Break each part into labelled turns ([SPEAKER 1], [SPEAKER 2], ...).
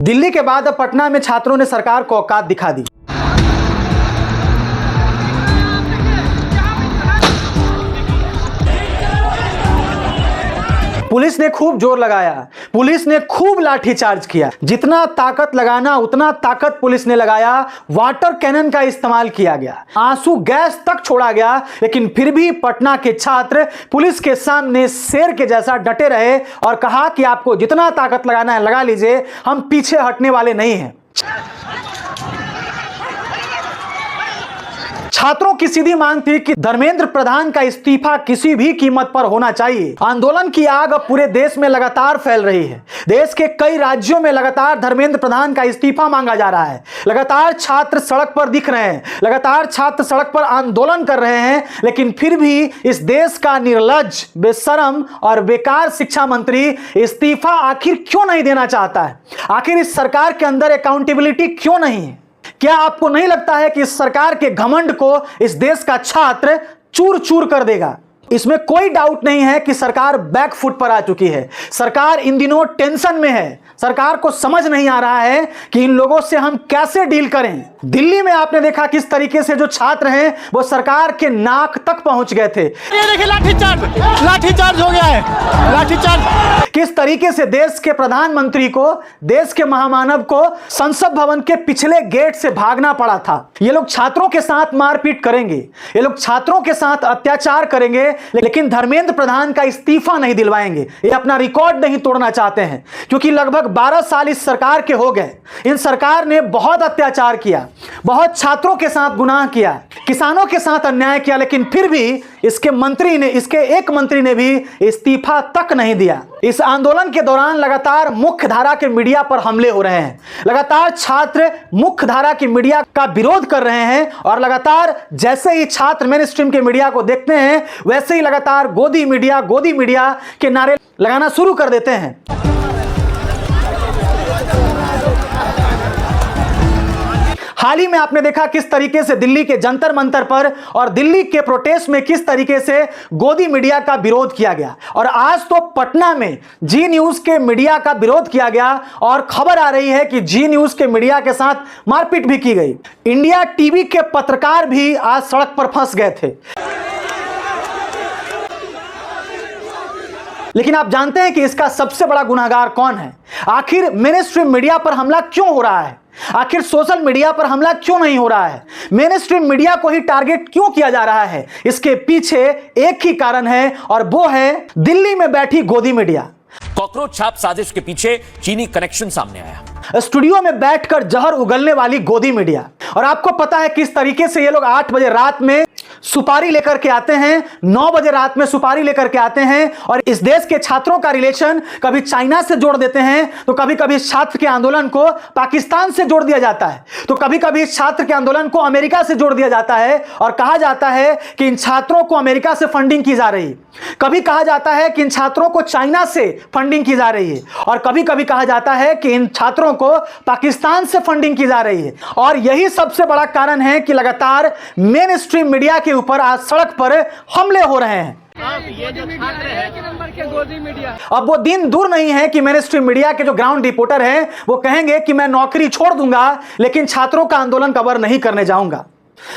[SPEAKER 1] दिल्ली के बाद अब पटना में छात्रों ने सरकार को औकात दिखा दी। पुलिस ने खूब जोर लगाया, पुलिस ने खूब लाठीचार्ज किया, जितना ताकत लगाना उतना ताकत पुलिस ने लगाया। वाटर कैनन का इस्तेमाल किया गया, आंसू गैस तक छोड़ा गया, लेकिन फिर भी पटना के छात्र पुलिस के सामने शेर के जैसा डटे रहे और कहा कि आपको जितना ताकत लगाना है लगा लीजिए, हम पीछे हटने वाले नहीं हैं। छात्रों की सीधी मांग थी कि धर्मेंद्र प्रधान का इस्तीफा किसी भी कीमत पर होना चाहिए। आंदोलन की आग अब पूरे देश में लगातार फैल रही है। देश के कई राज्यों में लगातार धर्मेंद्र प्रधान का इस्तीफा मांगा जा रहा है। लगातार छात्र सड़क पर दिख रहे हैं, लगातार छात्र सड़क पर आंदोलन कर रहे हैं, लेकिन फिर भी इस देश का निर्लज्ज, बेशरम और बेकार शिक्षा मंत्री इस्तीफा आखिर क्यों नहीं देना चाहता है? आखिर इस सरकार के अंदर अकाउंटेबिलिटी क्यों नहीं है? क्या आपको नहीं लगता है कि इस सरकार के घमंड को इस देश का छात्र चूर चूर कर देगा? इसमें कोई डाउट नहीं है कि सरकार बैक फुट पर आ चुकी है। सरकार इन दिनों टेंशन में है। सरकार को समझ नहीं आ रहा है कि इन लोगों से हम कैसे डील करें। दिल्ली में आपने देखा किस तरीके से जो छात्र हैं वो सरकार के नाक तक पहुंच गए थे।
[SPEAKER 2] ये देखिए लाठीचार्ज हो गया है, लाठीचार्ज।
[SPEAKER 1] किस तरीके से देश के प्रधानमंत्री को, देश के महामानव को संसद भवन के पिछले गेट से भागना पड़ा था। ये लोग छात्रों के साथ मारपीट करेंगे, ये लोग छात्रों के साथ अत्याचार करेंगे, लेकिन धर्मेंद्र प्रधान का इस्तीफा नहीं दिलवाएंगे। ये अपना रिकॉर्ड नहीं तोड़ना चाहते हैं, क्योंकि लगभग 12 साल इस सरकार के हो गए। इन सरकार ने बहुत अत्याचार किया, बहुत छात्रों के साथ गुनाह किया, किसानों के साथ अन्याय किया, लेकिन फिर भी इसके एक मंत्री ने भी इस्तीफा तक नहीं दिया। इस आंदोलन के दौरान लगातार मुख्य धारा के मीडिया पर हमले हो रहे हैं। लगातार छात्र मुख्य धारा की मीडिया का विरोध कर रहे हैं और लगातार जैसे ही छात्र मेन स्ट्रीम के मीडिया को देखते हैं वैसे ही लगातार गोदी मीडिया के नारे लगाना शुरू कर देते हैं। हाल ही में आपने देखा किस तरीके से दिल्ली के जंतर मंतर पर और दिल्ली के प्रोटेस्ट में किस तरीके से गोदी मीडिया का विरोध किया गया, और आज तो पटना में जी न्यूज के मीडिया का विरोध किया गया और खबर आ रही है कि जी न्यूज के मीडिया के साथ मारपीट भी की गई। इंडिया टीवी के पत्रकार भी आज सड़क पर फंस गए थे। लेकिन आप जानते हैं कि इसका सबसे बड़ा गुनहगार कौन है? आखिर मेन स्ट्रीम मीडिया पर हमला क्यों हो रहा है? आखिर सोशल मीडिया पर हमला क्यों नहीं हो रहा है? मेन स्ट्रीम मीडिया को ही टारगेट क्यों किया जा रहा है? इसके पीछे एक ही कारण है और वो है दिल्ली में बैठी गोदी मीडिया।
[SPEAKER 3] कॉकरोच छाप साजिश के पीछे चीनी कनेक्शन सामने आया।
[SPEAKER 1] स्टूडियो में बैठकर जहर उगलने वाली गोदी मीडिया। और आपको पता है किस तरीके से ये लोग 8 बजे रात में सुपारी लेकर के आते हैं, 9 बजे रात में सुपारी लेकर के आते हैं और इस देश के छात्रों का रिलेशन कभी चाइना से जोड़ देते हैं, तो कभी कभी छात्र के आंदोलन को पाकिस्तान से जोड़ दिया जाता है, तो कभी कभी छात्र के आंदोलन को अमेरिका से जोड़ दिया जाता है और कहा जाता है कि इन छात्रों को अमेरिका से फंडिंग की जा रही है। कभी कहा जाता है कि इन छात्रों को चाइना से फंडिंग की जा रही है और कभी कभी कहा जाता है कि इन छात्रों को पाकिस्तान से फंडिंग की जा रही है। और यही सबसे बड़ा कारण है कि लगातार मेन स्ट्रीम मीडिया के ऊपर आज सड़क पर हमले हो रहे हैं।
[SPEAKER 2] ये जो छात्र है गोदी मीडिया,
[SPEAKER 1] अब वो दिन दूर नहीं है कि मेन स्ट्रीम मीडिया के जो ग्राउंड रिपोर्टर हैं वो कहेंगे कि मैं नौकरी छोड़ दूंगा लेकिन छात्रों का आंदोलन कवर नहीं करने जाऊंगा।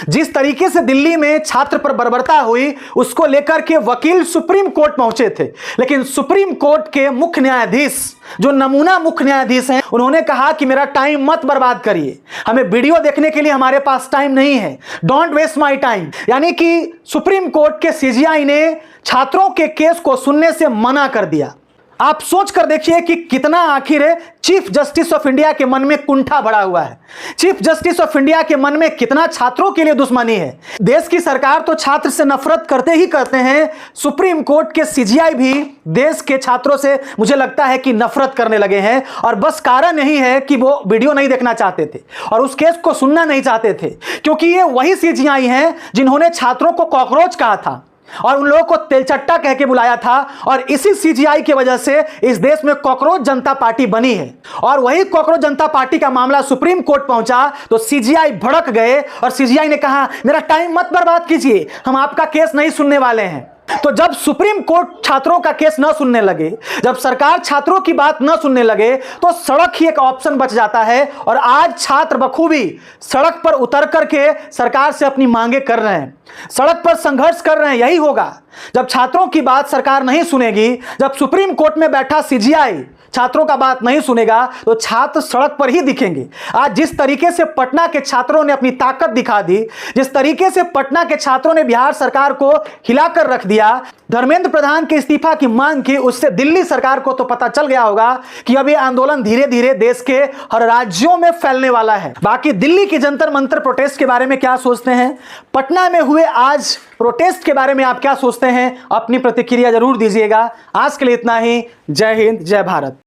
[SPEAKER 1] जिस तरीके से दिल्ली में छात्र पर बर्बरता हुई उसको लेकर के वकील सुप्रीम कोर्ट पहुंचे थे, लेकिन सुप्रीम कोर्ट के मुख्य न्यायाधीश, जो नमूना मुख्य न्यायाधीश हैं, उन्होंने कहा कि मेरा टाइम मत बर्बाद करिए, हमें वीडियो देखने के लिए हमारे पास टाइम नहीं है, डोंट वेस्ट माय टाइम। यानी कि सुप्रीम कोर्ट के सीजीआई ने छात्रों के केस को सुनने से मना कर दिया। आप सोच कर देखिए कि कितना आखिर चीफ जस्टिस ऑफ इंडिया के मन में कुंठा भरा हुआ है। चीफ जस्टिस ऑफ इंडिया के मन में कितना छात्रों के लिए दुश्मनी है। देश की सरकार तो छात्र से नफरत करते ही करते हैं, सुप्रीम कोर्ट के सीजीआई भी देश के छात्रों से मुझे लगता है कि नफरत करने लगे हैं और बस कारण यही है कि वो वीडियो नहीं देखना चाहते थे और उस केस को सुनना नहीं चाहते थे, क्योंकि ये वही सीजीआई हैं जिन्होंने छात्रों को कॉकरोच कहा था और उन लोगों को तेलचट्टा कह के बुलाया था और इसी सीजीआई की वजह से इस देश में कॉकरोच जनता पार्टी बनी है। और वही कॉकरोच जनता पार्टी का मामला सुप्रीम कोर्ट पहुंचा तो सीजीआई भड़क गए और सीजीआई ने कहा मेरा टाइम मत बर्बाद कीजिए, हम आपका केस नहीं सुनने वाले हैं। तो जब सुप्रीम कोर्ट छात्रों का केस न सुनने लगे, जब सरकार छात्रों की बात न सुनने लगे, तो सड़क ही एक ऑप्शन बच जाता है। और आज छात्र बखूबी सड़क पर उतर करके सरकार से अपनी मांगे कर रहे हैं, सड़क पर संघर्ष कर रहे हैं। यही होगा जब छात्रों की बात सरकार नहीं सुनेगी, जब सुप्रीम कोर्ट में बैठा सीजीआई छात्रों का बात नहीं सुनेगा, तो छात्र सड़क पर ही दिखेंगे। आज जिस तरीके से पटना के छात्रों ने अपनी ताकत दिखा दी, जिस तरीके से पटना के छात्रों ने बिहार सरकार को हिलाकर रख दिया, धर्मेंद्र प्रधान के इस्तीफा की मांग की, उससे दिल्ली सरकार को तो पता चल गया होगा कि अब यह आंदोलन धीरे धीरे देश के हर राज्यों में फैलने वाला है। बाकी दिल्ली की जंतर मंतर प्रोटेस्ट के बारे में क्या सोचते हैं, पटना में हुए आज प्रोटेस्ट के बारे में आप क्या सोचते हैं, अपनी प्रतिक्रिया जरूर दीजिएगा। आज के लिए इतना ही। जय हिंद, जय भारत।